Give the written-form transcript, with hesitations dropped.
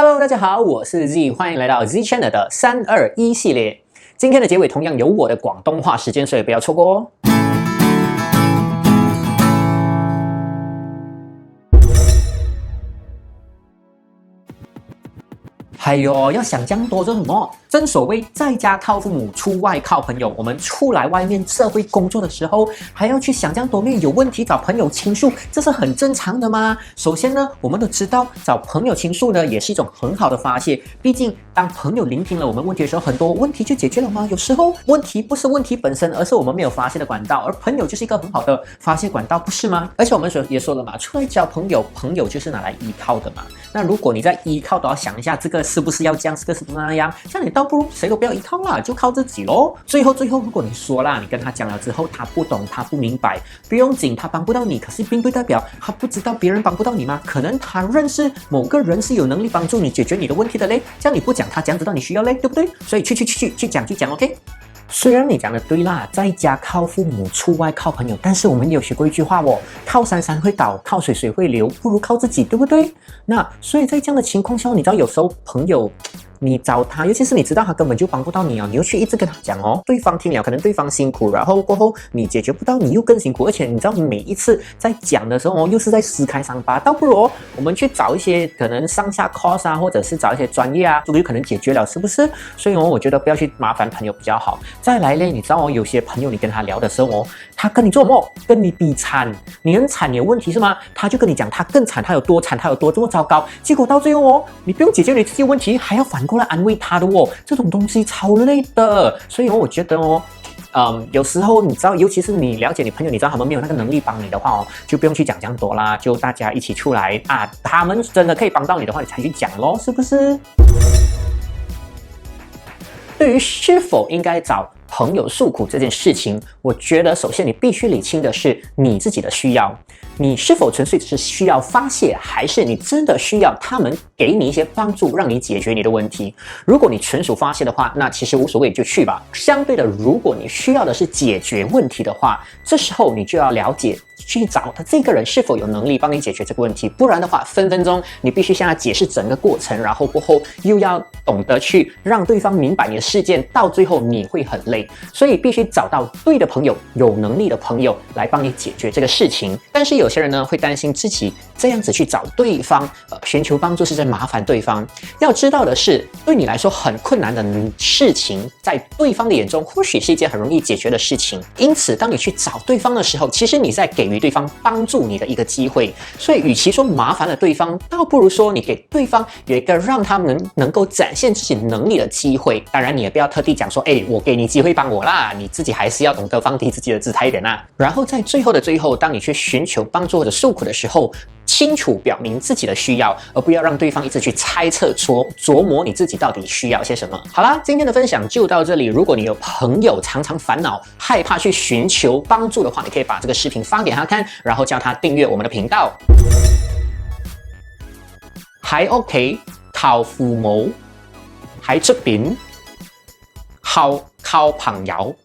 Hello， 大家好，我是 Z， 欢迎来到 Z Channel 的321系列。今天的结尾同样有我的广东话时间，所以不要错过哦。还有要想这样多做什么？正所谓在家靠父母，出外靠朋友。我们出来外面社会工作的时候，还要去想这样多面，有问题找朋友倾诉，这是很正常的吗？首先呢，我们都知道找朋友倾诉呢，也是一种很好的发泄。毕竟当朋友聆听了我们问题的时候，很多问题就解决了吗？有时候问题不是问题本身，而是我们没有发泄的管道，而朋友就是一个很好的发泄管道，不是吗？而且我们也说了嘛，出来交朋友，朋友就是拿来依靠的嘛。那如果你在依靠，都要想一下这个是不是要这样，这个是不是那样，这样你倒不如谁都不要依靠啦，就靠自己咯。最后，如果你说啦，你跟他讲了之后，他不懂，他不明白，不用紧，他帮不到你，可是并不代表他不知道别人帮不到你吗？可能他认识某个人是有能力帮助你解决你的问题的嘞，这样你不讲，他怎样知道你需要嘞，对不对？所以去讲，OK。虽然你讲的对啦，在家靠父母，出外靠朋友，但是我们也有学过一句话哦，靠山山会倒，靠水水会流，不如靠自己，对不对？那所以在这样的情况下，你知道有时候朋友你找他，尤其是你知道他根本就帮不到你哦，你又去一直跟他讲哦，对方听了可能对方辛苦，然后过后你解决不到，你又更辛苦，而且你知道每一次在讲的时候哦，又是在撕开伤疤，倒不如哦，我们去找一些可能上下 course 啊，或者是找一些专业啊，就有可能解决了，是不是？所以哦，我觉得不要去麻烦朋友比较好。再来嘞，你知道哦，有些朋友你跟他聊的时候哦，他跟你做什么？跟你比惨，你很惨，你有问题是吗？他就跟你讲他更惨，他有多惨，他有多这么糟糕，结果到最后哦，你不用解决你自己的问题，还要反过来安慰他的哦，这种东西超累的。所以哦，我觉得哦，有时候你知道，尤其是你了解你朋友，你知道他们没有那个能力帮你的话哦，就不用去讲这样多啦，就大家一起出来啊，他们真的可以帮到你的话，你才去讲咯，是不是？对于是否应该找朋友诉苦这件事情，我觉得首先你必须理清的是你自己的需要，你是否纯粹只是需要发泄，还是你真的需要他们给你一些帮助，让你解决你的问题？如果你纯属发泄的话，那其实无所谓，就去吧。相对的，如果你需要的是解决问题的话，这时候你就要了解，去找他这个人是否有能力帮你解决这个问题，不然的话，分分钟你必须向他解释整个过程，然后过后又要懂得去让对方明白你的事件，到最后你会很累，所以必须找到对的朋友，有能力的朋友来帮你解决这个事情。但是有些人呢会担心自己这样子去找对方，寻求帮助是在麻烦对方。要知道的是，对你来说很困难的事情，在对方的眼中或许是一件很容易解决的事情。因此，当你去找对方的时候，其实你在给予对方帮助你的一个机会。所以，与其说麻烦了对方，倒不如说你给对方有一个让他们能够展现自己能力的机会。当然，你也不要特地讲说，我给你机会帮我啦，你自己还是要懂得放低自己的姿态一点啦。然后在最后的最后，当你去寻求帮助或者诉苦的时候，清楚表明自己的需要，而不要让对方一直去猜测琢磨你自己到底需要些什么。好啦，今天的分享就到这里。如果你有朋友常常烦恼、害怕去寻求帮助的话，你可以把这个视频发给他看，然后叫他订阅我们的频道。喺屋企靠父母，喺出邊靠朋友。